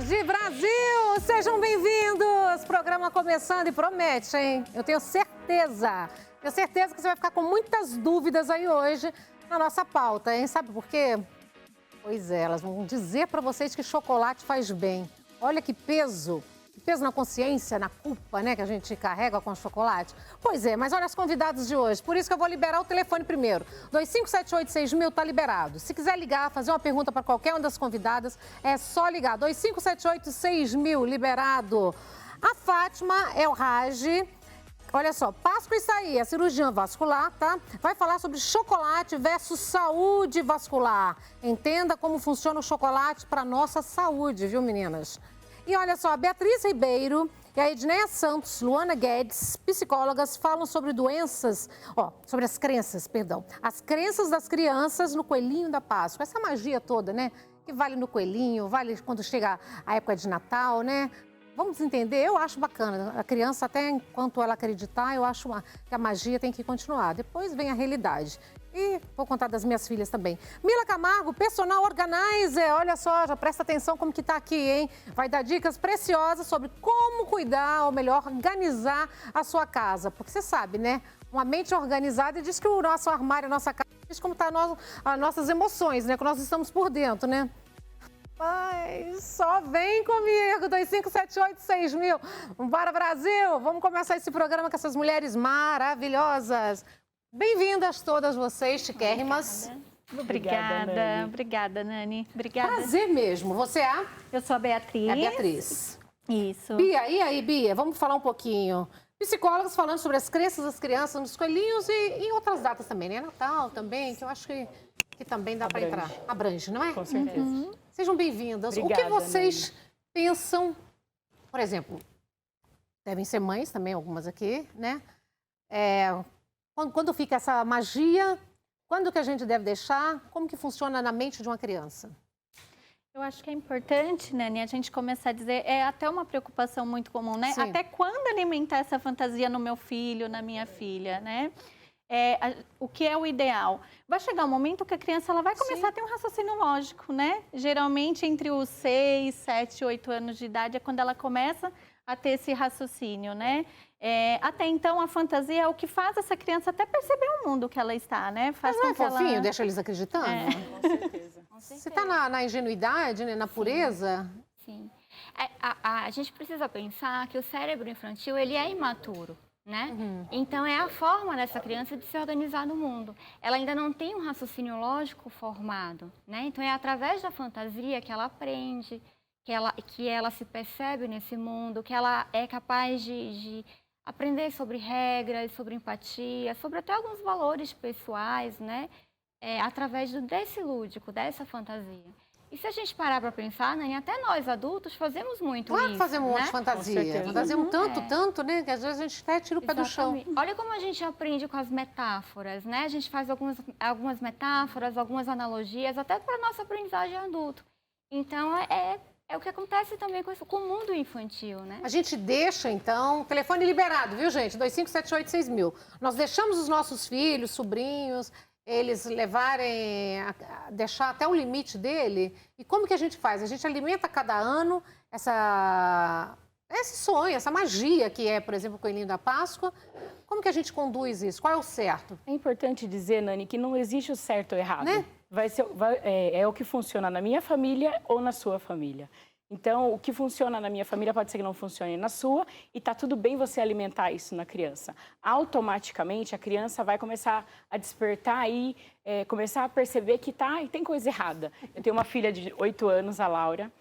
tarde, Brasil! Sejam bem-vindos! Programa começando e promete, hein? Eu tenho certeza que você vai ficar com muitas dúvidas aí hoje na nossa pauta, hein? Sabe por quê? Pois é, elas vão dizer para vocês que chocolate faz bem. Olha que peso na consciência, na culpa, né, que a gente carrega com o chocolate. Pois é, mas olha as convidadas de hoje. Por isso que eu vou liberar o telefone primeiro. 2578-6000 tá liberado. Se quiser ligar, fazer uma pergunta para qualquer uma das convidadas, é só ligar. 2578-6000, liberado. A Fátima El-Raj, olha só, Páscoa está aí, a cirurgiã vascular, tá? Vai falar sobre chocolate versus saúde vascular. Entenda como funciona o chocolate para nossa saúde, viu, meninas? E olha só, a Beatriz Ribeiro e a Edneia Santos, Luana Guedes, psicólogas, falam sobre sobre as crenças das crianças no coelhinho da Páscoa. Essa magia toda, né? Que vale no coelhinho, vale quando chega a época de Natal, né? Vamos entender? Eu acho bacana. A criança, até enquanto ela acreditar, eu acho que a magia tem que continuar. Depois vem a realidade. E vou contar das minhas filhas também. Mila Camargo, personal organizer. Olha só, já presta atenção como que tá aqui, hein? Vai dar dicas preciosas sobre como cuidar, ou melhor, organizar a sua casa. Porque você sabe, né? Uma mente organizada diz que o nosso armário, a nossa casa, diz como tá as nossas emoções, né? Que nós estamos por dentro, né? Mas só vem comigo, 2578-6000. Bora, Brasil! Vamos começar esse programa com essas mulheres maravilhosas. Bem-vindas todas vocês, chiquérrimas. Obrigada, Nani. Obrigada. Prazer mesmo. Você é? Eu sou a Beatriz. É a Beatriz. Isso. Bia, e aí, Bia? Vamos falar um pouquinho. Psicólogos falando sobre as crenças das crianças nos coelhinhos e em outras datas também, né? Natal também, que eu acho que também dá para entrar. Abrange, não é? Com certeza. Uhum. Sejam bem-vindas. O que Obrigada, vocês pensam, por exemplo, devem ser mães também, algumas aqui, né? Quando fica essa magia, quando que a gente deve deixar? Como que funciona na mente de uma criança? Eu acho que é importante, Nani, a gente começar a dizer, é até uma preocupação muito comum, né? Sim. Até quando alimentar essa fantasia no meu filho, na minha filha, né? O que é o ideal? Vai chegar um momento que a criança ela vai começar a ter um raciocínio lógico, né? Geralmente entre os 6, 7, 8 anos de idade é quando ela começa a ter esse raciocínio, né? Até então, a fantasia é o que faz essa criança até perceber o mundo que ela está, né? Mas não é fofinho, deixa eles acreditando? Com certeza. Você está na ingenuidade, né? Na pureza? Sim. A gente precisa pensar que o cérebro infantil, ele é imaturo, né? Então, é a forma dessa criança de se organizar no mundo. Ela ainda não tem um raciocínio lógico formado, né? Então, é através da fantasia que ela aprende, que ela se percebe nesse mundo, que ela é capaz de aprender sobre regras, sobre empatia, sobre até alguns valores pessoais, né? Através desse lúdico, dessa fantasia. E se a gente parar para pensar, Nani, até nós adultos fazemos muito Claro isso, que fazemos um monte né? de fantasia. Fazemos tanto, né? Que às vezes a gente até tira o pé do chão. Exatamente. Olha como a gente aprende com as metáforas, né? A gente faz algumas metáforas, algumas analogias, até para a nossa aprendizagem adulto. Então, é o que acontece também com o mundo infantil, né? A gente deixa, então, telefone liberado, viu, gente? 2578-6000. Nós deixamos os nossos filhos, sobrinhos, eles deixar até o limite dele. E como que a gente faz? A gente alimenta cada ano esse sonho, essa magia que é, por exemplo, o coelhinho da Páscoa. Como que a gente conduz isso? Qual é o certo? É importante dizer, Nani, que não existe o certo ou errado. Né? É o que funciona na minha família ou na sua família. Então, o que funciona na minha família pode ser que não funcione na sua e tá tudo bem você alimentar isso na criança. Automaticamente, a criança vai começar a despertar e começar a perceber que tem coisa errada. Eu tenho uma filha de 8 anos, a Laura,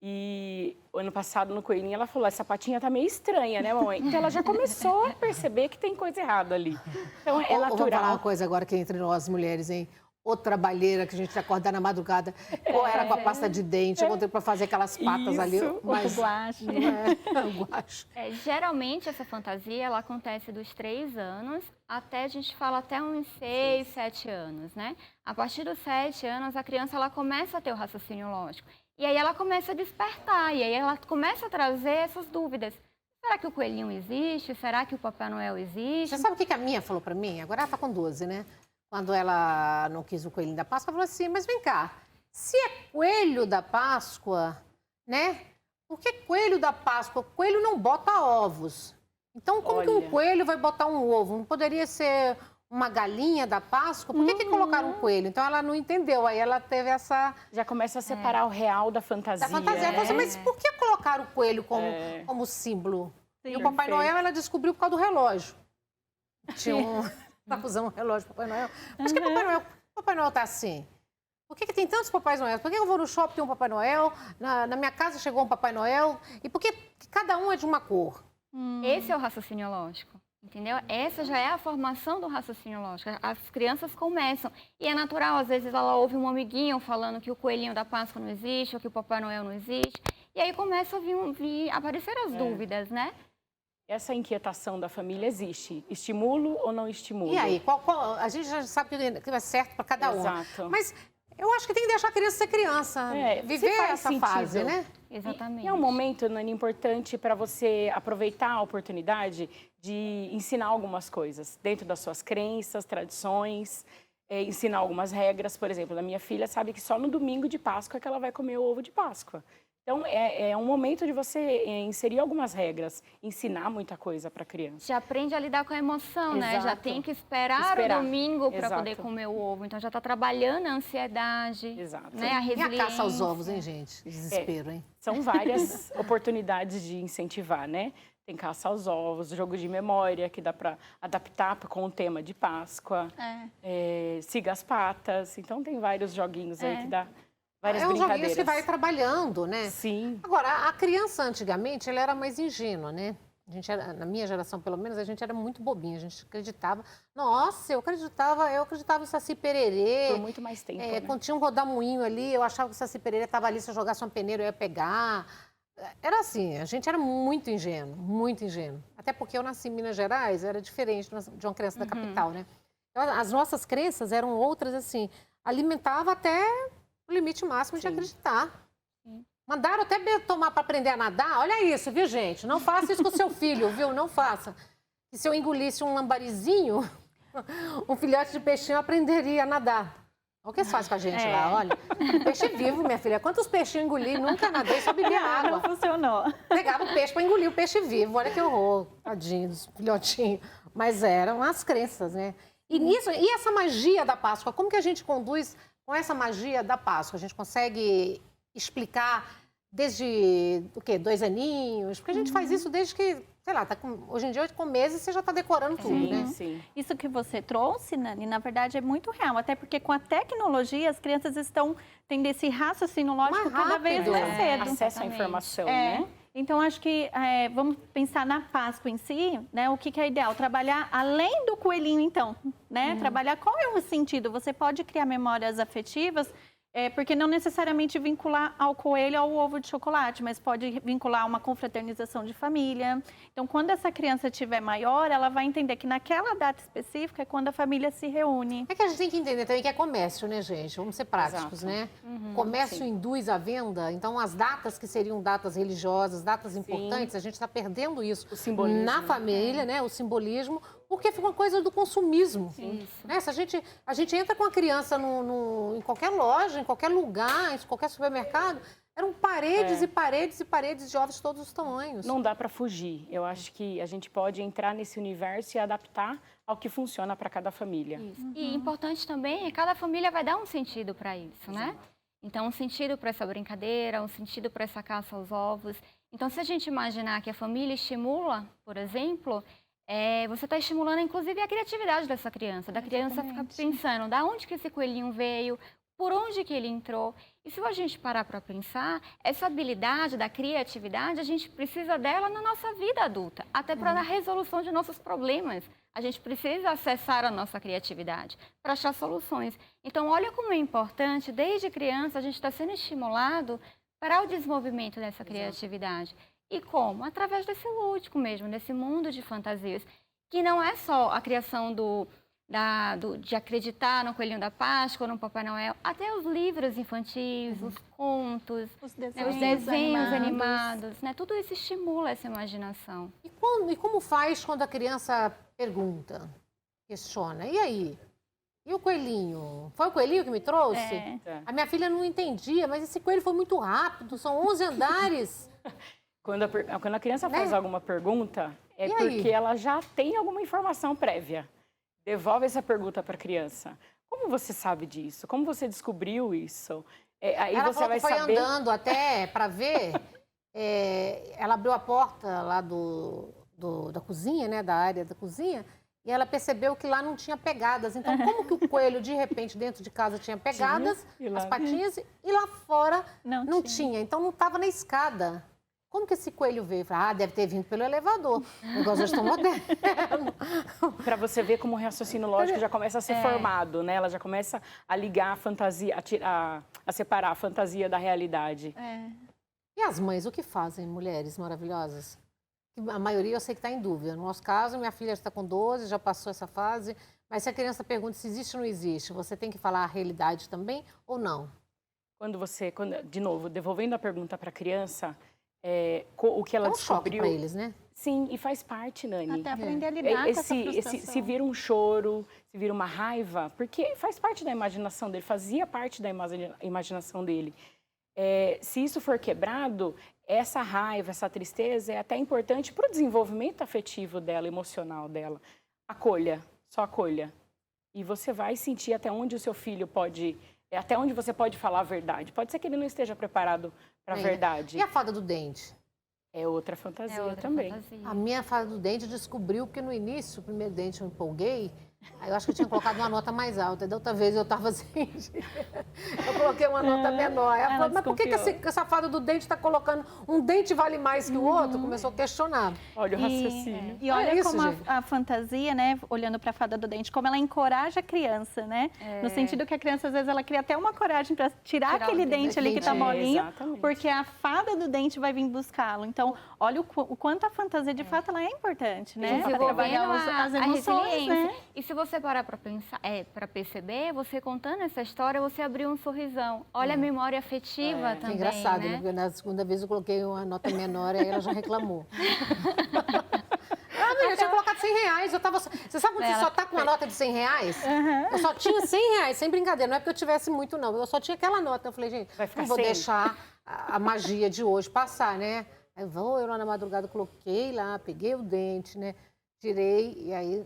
e o ano passado no coelhinho ela falou, essa patinha tá meio estranha, né, mamãe? Então, ela já começou a perceber que tem coisa errada ali. Então, é natural. Vou falar uma coisa agora que é entre nós mulheres, hein? Ou trabalheira, que a gente acordar na madrugada, ou era com a pasta de dente, ou para fazer aquelas patas ali. Mas... O guache. O guache. Geralmente, essa fantasia, ela acontece dos 3 anos até, a gente fala, até uns 6, 7 anos, né? A partir dos 7 anos, a criança, ela começa a ter o raciocínio lógico. E aí, ela começa a despertar, e aí ela começa a trazer essas dúvidas. Será que o coelhinho existe? Será que o Papai Noel existe? Você sabe o que a minha falou para mim? Agora ela está com 12, né? Quando ela não quis o coelhinho da Páscoa, ela falou assim, mas vem cá, se é coelho da Páscoa, né? por que coelho da Páscoa? Coelho não bota ovos. Então, como que um coelho vai botar um ovo? Não poderia ser uma galinha da Páscoa? Por que colocaram um coelho? Então, ela não entendeu. Aí, ela teve essa... Já começa a separar o real da fantasia. Da fantasia. Ela falou assim, mas por que colocaram o coelho como símbolo? Sim, e o Papai Noel, ela descobriu por causa do relógio. Tinha tá usando um relógio do Papai Noel. Mas que Papai Noel tá assim? Por que tem tantos Papai Noel? Por que eu vou no shopping e tem um Papai Noel? Na minha casa chegou um Papai Noel? E por que cada um é de uma cor? Esse é o raciocínio lógico, entendeu? Essa já é a formação do raciocínio lógico. As crianças começam. E é natural, às vezes ela ouve um amiguinho falando que o coelhinho da Páscoa não existe, ou que o Papai Noel não existe. E aí começam a aparecer as dúvidas, né? Essa inquietação da família existe. Estimulo ou não estimulo? E aí? A gente já sabe que é certo para cada um. Exato. Mas eu acho que tem que deixar a criança ser criança. Viver essa fase, né? Exatamente. E é um momento, Nani, importante para você aproveitar a oportunidade de ensinar algumas coisas dentro das suas crenças, tradições, ensinar algumas regras. Por exemplo, a minha filha sabe que só no domingo de Páscoa que ela vai comer o ovo de Páscoa. Então, é um momento de você inserir algumas regras, ensinar muita coisa para a criança. Já aprende a lidar com a emoção, né? Exato. Já tem que esperar o domingo para poder comer o ovo. Então, já está trabalhando a ansiedade, Exato. né? A resiliência. E a caça aos ovos, hein, gente? Desespero, hein? São várias oportunidades de incentivar, né? Tem caça aos ovos, jogo de memória, que dá para adaptar com o tema de Páscoa. Siga as patas. Então, tem vários joguinhos aí que dá várias uns brincadeiras. joguinhos que vai trabalhando, né? Sim. Agora, a criança, antigamente, ela era mais ingênua, né? Na minha geração, pelo menos, a gente era muito bobinha. A gente acreditava... Nossa, eu acreditava em Saci Pererê. Por muito mais tempo, né? Quando tinha um rodamuinho ali, eu achava que o Saci Pererê estava ali, se eu jogasse uma peneira, eu ia pegar. Era assim, a gente era muito ingênuo, muito ingênuo. Até porque eu nasci em Minas Gerais, era diferente de uma criança da capital, né? Então, as nossas crenças eram outras, assim, alimentava até o limite máximo de acreditar. Mandaram até tomar para aprender a nadar. Olha isso, viu, gente? Não faça isso com o seu filho, viu? Não faça. E se eu engolisse um lambarizinho, um filhote de peixinho aprenderia a nadar. Olha o que eles fazem com a gente lá, olha. Peixe vivo, minha filha. Quantos peixinhos engoli? Nunca nadei, só bebia água. Não funcionou. Pegava o peixe para engolir o peixe vivo. Olha que horror, tadinho dos filhotinhos. Mas eram as crenças, né? E essa magia da Páscoa, como que a gente conduz com essa magia da Páscoa? A gente consegue explicar desde, 2 aninhos? Porque a gente faz isso desde que, sei lá, hoje em dia, com meses, você já está decorando tudo, né? Sim. Isso que você trouxe, Nani, na verdade é muito real. Até porque com a tecnologia, as crianças estão tendo esse raciocínio lógico cada vez mais cedo. Acesso à informação, né? Então, acho que vamos pensar na Páscoa em si, né? O que é ideal? Trabalhar além do coelhinho, então, né? Trabalhar qual é o sentido? Você pode criar memórias afetivas, porque não necessariamente vincular ao coelho ao ovo de chocolate, mas pode vincular a uma confraternização de família. Então, quando essa criança estiver maior, ela vai entender que naquela data específica é quando a família se reúne. É que a gente tem que entender também que é comércio, né, gente? Vamos ser práticos, Exato. né? Comércio induz a venda, então as datas que seriam datas religiosas, datas importantes, a gente está perdendo isso. O simbolismo. Na família, né? O simbolismo, porque fica uma coisa do consumismo. Né? Se a gente entra com a criança em qualquer loja, em qualquer lugar, em qualquer supermercado, eram paredes e paredes e paredes de ovos de todos os tamanhos. Não dá para fugir. Eu acho que a gente pode entrar nesse universo e adaptar ao que funciona para cada família. E importante também é que cada família vai dar um sentido para isso, né? Então, um sentido para essa brincadeira, um sentido para essa caça aos ovos. Então, se a gente imaginar que a família estimula, por exemplo, você está estimulando, inclusive, a criatividade dessa criança. Da criança ficar pensando, da onde que esse coelhinho veio, por onde que ele entrou. E se a gente parar para pensar, essa habilidade da criatividade, a gente precisa dela na nossa vida adulta, até para a resolução de nossos problemas. A gente precisa acessar a nossa criatividade para achar soluções. Então, olha como é importante, desde criança, a gente está sendo estimulado para o desenvolvimento dessa criatividade. E como? Através desse lúdico mesmo, desse mundo de fantasias, que não é só a criação de acreditar no Coelhinho da Páscoa, no Papai Noel, até os livros infantis, os contos, Os desenhos animados, né? Tudo isso estimula essa imaginação. E como faz quando a criança pergunta, questiona? E aí? E o coelhinho? Foi o coelhinho que me trouxe? A minha filha não entendia, mas esse coelho foi muito rápido, são 11 andares. Quando a criança faz alguma pergunta, é E aí? porque ela já tem alguma informação prévia. Devolve essa pergunta para a criança. Como você sabe disso? Como você descobriu isso? Aí Ela você falou vai que foi saber. andando até para ver. Ela abriu a porta lá da cozinha, né? Da área da cozinha. E ela percebeu que lá não tinha pegadas. Então, como que o coelho, de repente, dentro de casa tinha pegadas, e lá- as patinhas, e lá fora não tinha. tinha. Então, não estava na escada. Como que esse coelho veio? Eu falei, deve ter vindo pelo elevador. O negócio já está moderno. Para você ver como o raciocínio lógico já começa a ser formado, né? Ela já começa a ligar a fantasia, a separar a fantasia da realidade. E as mães, o que fazem, mulheres maravilhosas? A maioria eu sei que está em dúvida. No nosso caso, minha filha está com 12, já passou essa fase. Mas se a criança pergunta se existe ou não existe, você tem que falar a realidade também ou não? De novo, devolvendo a pergunta para a criança, o que ela É um choque descobriu. para eles, né? Sim, e faz parte, Nani. Até aprender a lidar com essa frustração. Se vira um choro, se vira uma raiva, porque faz parte da imaginação dele, fazia parte da imaginação dele. Se isso for quebrado, essa raiva, essa tristeza é até importante para o desenvolvimento afetivo dela, emocional dela. Acolha, só acolha. E você vai sentir até onde o seu filho pode, até onde você pode falar a verdade. Pode ser que ele não esteja preparado para a verdade. E a fada do dente? É outra fantasia também. A minha fada do dente descobriu que no início, o primeiro dente eu empolguei, aí eu acho que eu tinha colocado uma nota mais alta. Da outra vez eu estava assim, eu coloquei uma nota menor. Aí ela falou, mas por que essa fada do dente está colocando um dente vale mais que o outro? Começou a questionar. Olha o raciocínio. E olha isso, como gente. a fantasia, né, olhando para a fada do dente, como ela encoraja a criança, né? No sentido que a criança, às vezes, ela cria até uma coragem para tirar aquele dente ali que tá molinho, Exatamente. porque a fada do dente vai vir buscá-lo. Então, olha o quanto a fantasia, de fato, ela é importante, né? Para trabalhar as emoções, resiliência. né? E se você parar para pensar, para perceber, você contando essa história, você abriu um sorrisão. Olha a memória afetiva É também, engraçado, né? Porque na segunda vez eu coloquei uma nota menor, aí ela já reclamou. Não, eu tinha colocado R$100. Você sabe quando você só tá com uma nota de R$100? Eu só tinha R$100, sem brincadeira. Não é porque eu tivesse muito, não. Eu só tinha aquela nota. Eu falei, gente, não vou deixar a magia de hoje passar, né? Aí eu lá na madrugada coloquei lá, peguei o dente, né? Tirei e aí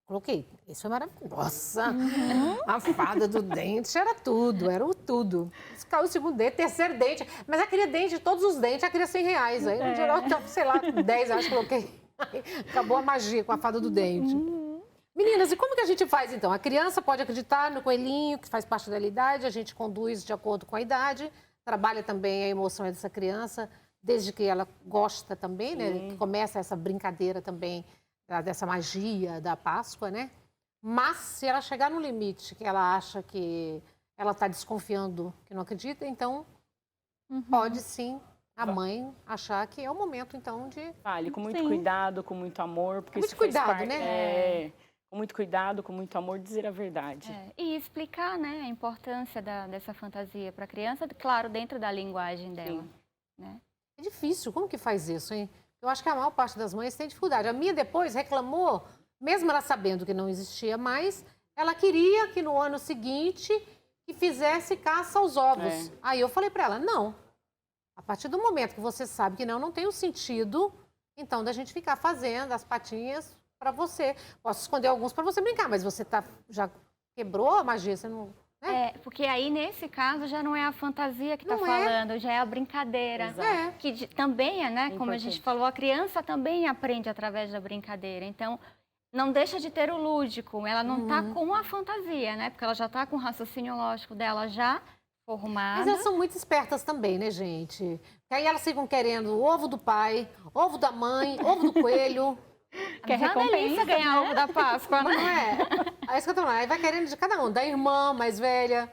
coloquei. Isso foi maravilhoso. Nossa, a fada do dente era tudo, era o tudo. Caiu o segundo dente, terceiro dente. Mas eu queria dente de todos os dentes, eu queria R$100. Aí no geral, sei lá, R$10 coloquei. Acabou a magia com a fada do dente. Meninas, e como que a gente faz então? A criança pode acreditar no coelhinho, que faz parte da idade, a gente conduz de acordo com a idade, trabalha também a emoção dessa criança, desde que ela gosta também, né? Que começa essa brincadeira também dessa magia da Páscoa, né? Mas se ela chegar no limite que ela acha que ela está desconfiando, que não acredita, então pode sim a mãe achar que é o momento, então, de... Fale com muito cuidado, com muito amor. Porque muito isso faz cuidado, parte, né? Com muito cuidado, com muito amor, dizer a verdade. E explicar, né, a importância dessa fantasia para a criança, claro, dentro da linguagem dela. Né? É difícil, como que faz isso, hein? Eu acho que a maior parte das mães tem dificuldade. A minha depois reclamou, mesmo ela sabendo que não existia mais, ela queria que no ano seguinte que fizesse caça aos ovos. Aí eu falei para ela, não. A partir do momento que você sabe que não tem o sentido, então, da gente ficar fazendo as patinhas para você. Posso esconder alguns para você brincar, mas você já quebrou a magia, você não... Porque aí, nesse caso, já não é a fantasia que está falando, já é a brincadeira. Que também é, né? Como a gente falou, a criança também aprende através da brincadeira. Então, não deixa de ter o lúdico. Ela não está com a fantasia, né? Porque ela já está com o raciocínio lógico dela já formada. Mas elas são muito espertas também, né, gente? Porque aí elas ficam querendo o ovo do pai, ovo da mãe, ovo do coelho. Que é recompensa, ganhar ovo da Páscoa, né? Não é? É isso que eu tô falando. Aí vai querendo de cada um, da irmã mais velha.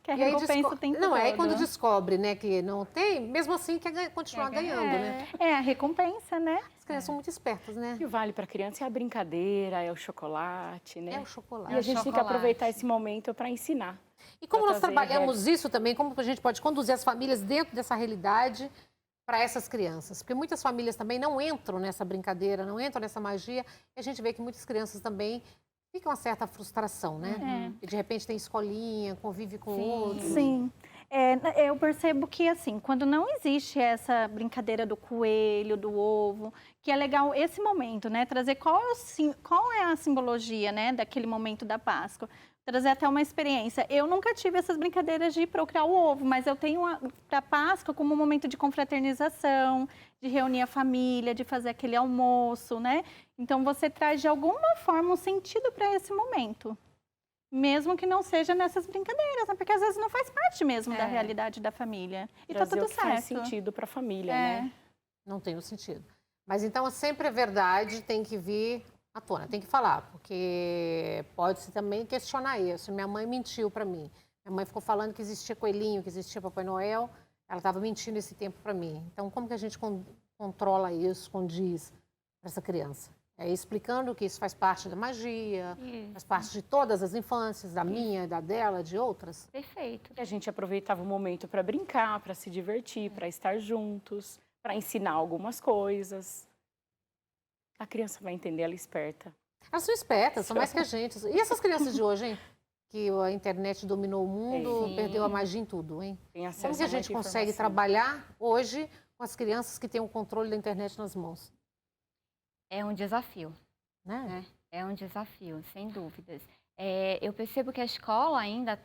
Que a E aí recompensa tem Não, aí todo. quando descobre, né, que não tem, mesmo assim quer continuar ganhando, né? É a recompensa, né? As crianças são muito espertas, né? O que vale para a criança é a brincadeira, é o chocolate, né? É o chocolate. E a gente tem que aproveitar esse momento para ensinar. E como pra nós trazer trabalhamos isso também, como a gente pode conduzir as famílias dentro dessa realidade para essas crianças? Porque muitas famílias também não entram nessa brincadeira, não entram nessa magia, e a gente vê que muitas crianças também ficam uma certa frustração, né? E de repente tem escolinha, convive com outros. Sim. Eu percebo que, assim, quando não existe essa brincadeira do coelho, do ovo, que é legal esse momento, né? Trazer qual é a simbologia, né, daquele momento da Páscoa. Trazer até uma experiência. Eu nunca tive essas brincadeiras de procriar o ovo, mas eu tenho a Páscoa como um momento de confraternização, de reunir a família, de fazer aquele almoço, né? Então, você traz, de alguma forma, um sentido para esse momento. Mesmo que não seja nessas brincadeiras, né? Porque às vezes não faz parte mesmo da realidade da família. E tá tudo o que certo. faz sentido para a família, né? Não tem o sentido. Mas então sempre a verdade tem que vir à tona, tem que falar, porque pode-se também questionar isso. Minha mãe mentiu para mim. Minha mãe ficou falando que existia coelhinho, que existia Papai Noel. Ela estava mentindo esse tempo para mim. Então como que a gente controla isso, condiz para essa criança? É explicando que isso faz parte da magia, faz parte de todas as infâncias, da minha, da dela, de outras. Perfeito. E a gente aproveitava o momento para brincar, para se divertir, para estar juntos, para ensinar algumas coisas. A criança vai entender, ela é esperta. Elas são espertas, são mais que a gente. E essas crianças de hoje, hein? Que a internet dominou o mundo, perdeu a magia em tudo, hein? Tem acesso Como que a gente consegue trabalhar hoje com as crianças que têm o controle da internet nas mãos? É um desafio, Né? É um desafio, sem dúvidas. Eu percebo que a escola ainda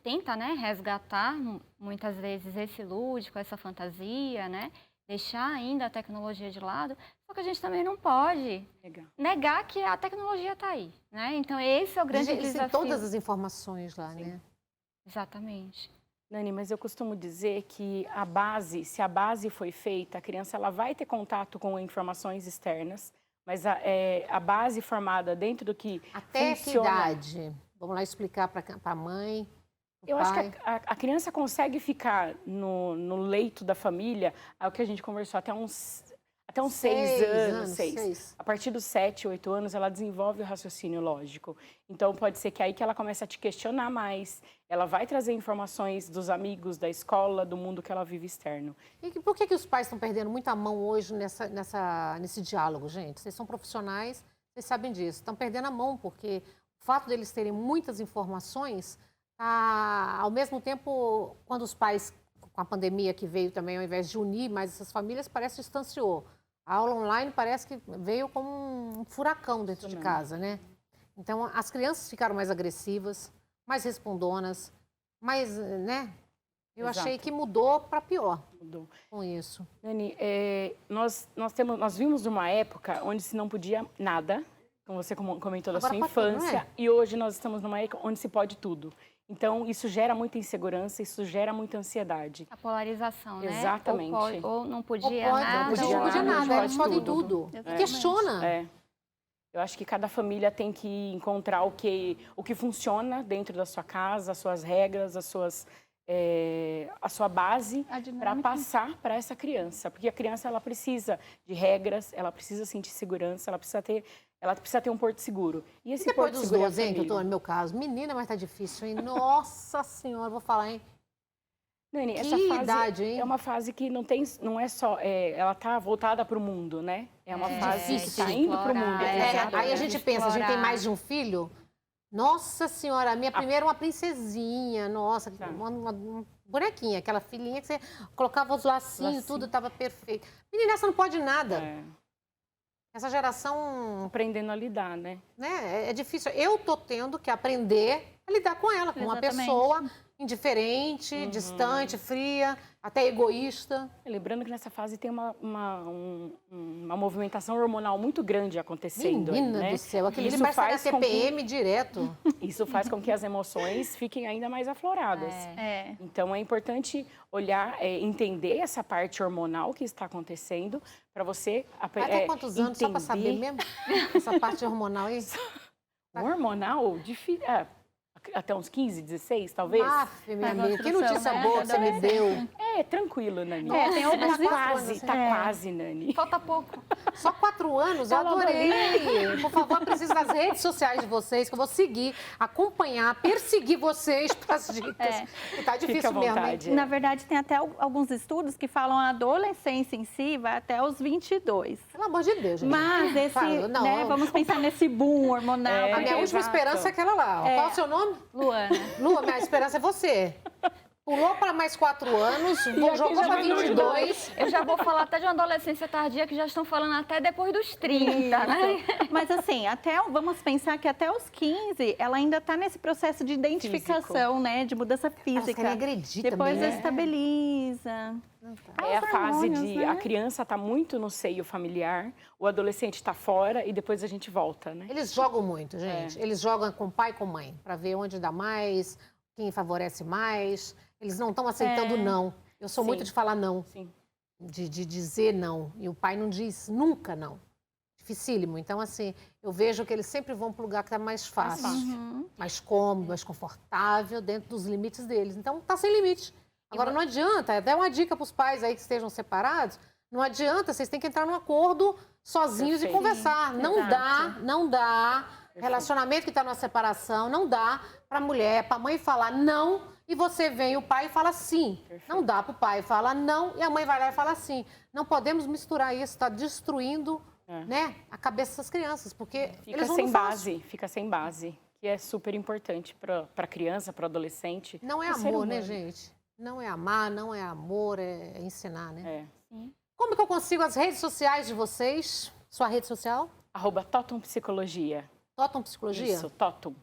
tenta, né, resgatar muitas vezes esse lúdico, essa fantasia, né? Deixar ainda a tecnologia de lado, só que a gente também não pode negar que a tecnologia está aí, né? Então esse é o grande Eles desafio. têm todas as informações lá, né? Exatamente. Nani, mas eu costumo dizer que a base, se a base foi feita, a criança ela vai ter contato com informações externas, mas a base formada dentro do que Até funciona... que idade? Vamos lá explicar para a mãe, Eu acho que a criança consegue ficar no leito da família, é o que a gente conversou, até uns 6 anos. 6. A partir dos 7, 8 anos, ela desenvolve o raciocínio lógico. Então, pode ser que aí que ela comece a te questionar mais. Ela vai trazer informações dos amigos, da escola, do mundo que ela vive externo. E por que os pais estão perdendo muita mão hoje nesse diálogo, gente? Vocês são profissionais, vocês sabem disso. Estão perdendo a mão, porque o fato deles terem muitas informações, ao mesmo tempo, quando os pais, com a pandemia que veio também, ao invés de unir mais essas famílias, parece que distanciou. A aula online parece que veio como um furacão dentro de casa, né? Então, as crianças ficaram mais agressivas, mais respondonas, mais, né? Eu achei que mudou para pior com isso. Nani, nós vimos uma época onde se não podia nada, como você comentou da sua infância, e hoje nós estamos numa época onde se pode tudo. Então, isso gera muita insegurança, isso gera muita ansiedade. A polarização, né? Exatamente. Ou não podia nada. Não podia nada, eles podem tudo. E questiona. Eu acho que cada família tem que encontrar o que funciona dentro da sua casa, as suas regras, a sua base para passar para essa criança. Porque a criança ela precisa de regras, ela precisa sentir segurança, ela precisa ter um porto seguro. E esse depois porto dos seguro 12, hein, que eu tô no meu caso. Menina, mas tá difícil, hein? Nossa Senhora, vou falar, hein? Nani, que essa fase idade, hein? é uma fase que não é só... ela tá voltada para o mundo, né? É uma fase que está indo para o mundo. Aí a gente pensa, a gente tem mais de um filho? Nossa Senhora, a minha primeira uma princesinha, nossa, uma bonequinha, aquela filhinha que você colocava os lacinhos, tudo estava perfeito. Menina, essa não pode nada. Essa geração... Aprendendo a lidar, né? É difícil. Eu tô tendo que aprender a lidar com ela, com uma pessoa indiferente, distante, fria, até egoísta. Lembrando que nessa fase tem uma movimentação hormonal muito grande acontecendo. Menina do céu, aquele vai sair da TPM direto. Isso faz com que as emoções fiquem ainda mais afloradas. Então é importante olhar, entender essa parte hormonal que está acontecendo para você até quantos anos, só para saber mesmo? Essa parte hormonal aí? Hormonal? Difícil. Até uns 15, 16, talvez? Minha amiga, que notícia boa que você me deu. Tranquilo, Nani. Tem alguns quase, Nani. Falta pouco. Só 4 anos? Eu adorei. Por favor, preciso das redes sociais de vocês, que eu vou seguir, acompanhar, perseguir vocês para as dicas. E tá difícil mesmo, hein? Na verdade, tem até alguns estudos que falam a adolescência em si vai até os 22. Pelo amor de Deus, gente. Mas vamos pensar nesse boom hormonal. A minha última esperança é aquela lá. Qual é o seu nome? Luana. Lu, minha esperança é você. Pulou para mais 4 anos, jogou já para vai no 22. Eu já vou falar até de uma adolescência tardia que já estão falando até depois dos 30, né? Mas assim, vamos pensar que até os 15, ela ainda está nesse processo de identificação, né? De mudança Elas física. querem agredir Depois também, né? estabiliza. É a os fase hormônios, de né? a criança tá muito no seio familiar, o adolescente está fora e depois a gente volta, né? Eles jogam muito, gente. Eles jogam com pai e com mãe, para ver onde dá mais, quem favorece mais. Eles não estão aceitando não. Eu sou Sim. muito de falar não, Sim. de dizer não. E o pai não diz nunca não. Dificílimo. Então, assim, eu vejo que eles sempre vão para o lugar que está mais fácil, mais cômodo, mais confortável, dentro dos limites deles. Então, tá sem limite. Agora, não adianta, é até uma dica para os pais aí que estejam separados, não adianta, vocês têm que entrar num acordo sozinhos Perfeito. e conversar. Não Exato. não dá. Relacionamento que está numa separação, não dá para a mulher, para a mãe falar não e você vem, o pai fala sim. Perfeito. Não dá para o pai falar não e a mãe vai lá e fala sim. Não podemos misturar isso, está destruindo né, a cabeça das crianças, porque Fica eles vão sem no fácil. base, fica sem base, que é super importante para a criança, para o adolescente. Não é pro ser amor, né, humano. gente? Não é amar, não é amor, é ensinar, né? É. Como que eu consigo as redes sociais de vocês? Sua rede social? @Totum Psicologia. Totum Psicologia? Isso, Totum.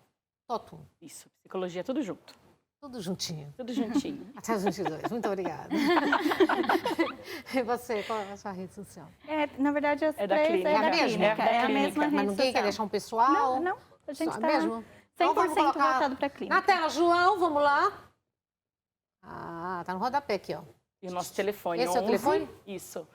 Totum. Isso, psicologia tudo junto. Tudo juntinho. Tudo juntinho. Até os 22. Muito obrigada. E você, qual é a sua rede social? Na verdade, as É da três clínica. é da É a mesma? clínica. É da É a clínica. mesma Mas rede ninguém quer social. deixar um pessoal? Não, a gente Só está mesmo? 100% Então vamos colocar voltado para a clínica. Na tela, João, vamos lá. Ah, tá no rodapé aqui, ó. E o nosso telefone Esse é o 11, telefone? Isso,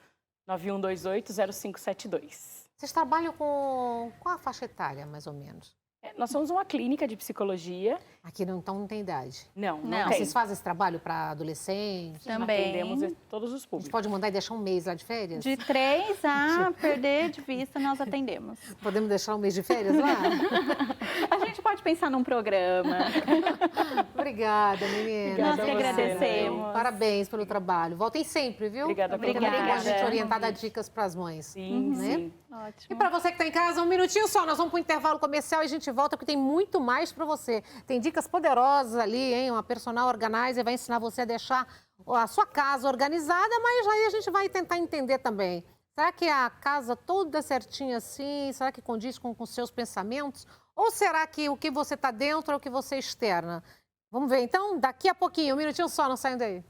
9128-0572. Vocês trabalham com qual a faixa etária, mais ou menos? Nós somos uma clínica de psicologia. Aqui não, então não tem idade. Não Não. tem. Vocês fazem esse trabalho para adolescentes? Também. Atendemos todos os A gente públicos. pode mandar e deixar um mês lá de férias? De 3 a perder de vista, nós atendemos. Podemos deixar um mês de férias lá? A gente pode pensar num programa. Obrigada, menina. Obrigada Nós que a você, agradecemos. Parabéns pelo trabalho. Voltem sempre, viu? Obrigada Porque pelo também é bom a gente convite. orientar a dar dicas para as mães. Sim, Né? sim. E Ótimo. para você que está em casa, um minutinho só, nós vamos para o intervalo comercial e a gente volta porque tem muito mais para você. Tem dicas poderosas ali, hein? Uma personal organizer vai ensinar você a deixar a sua casa organizada, mas aí a gente vai tentar entender também. Será que a casa toda certinha assim, será que condiz com os seus pensamentos? Ou será que o que você está dentro é o que você externa? Vamos ver então, daqui a pouquinho, um minutinho só, não saiam daí.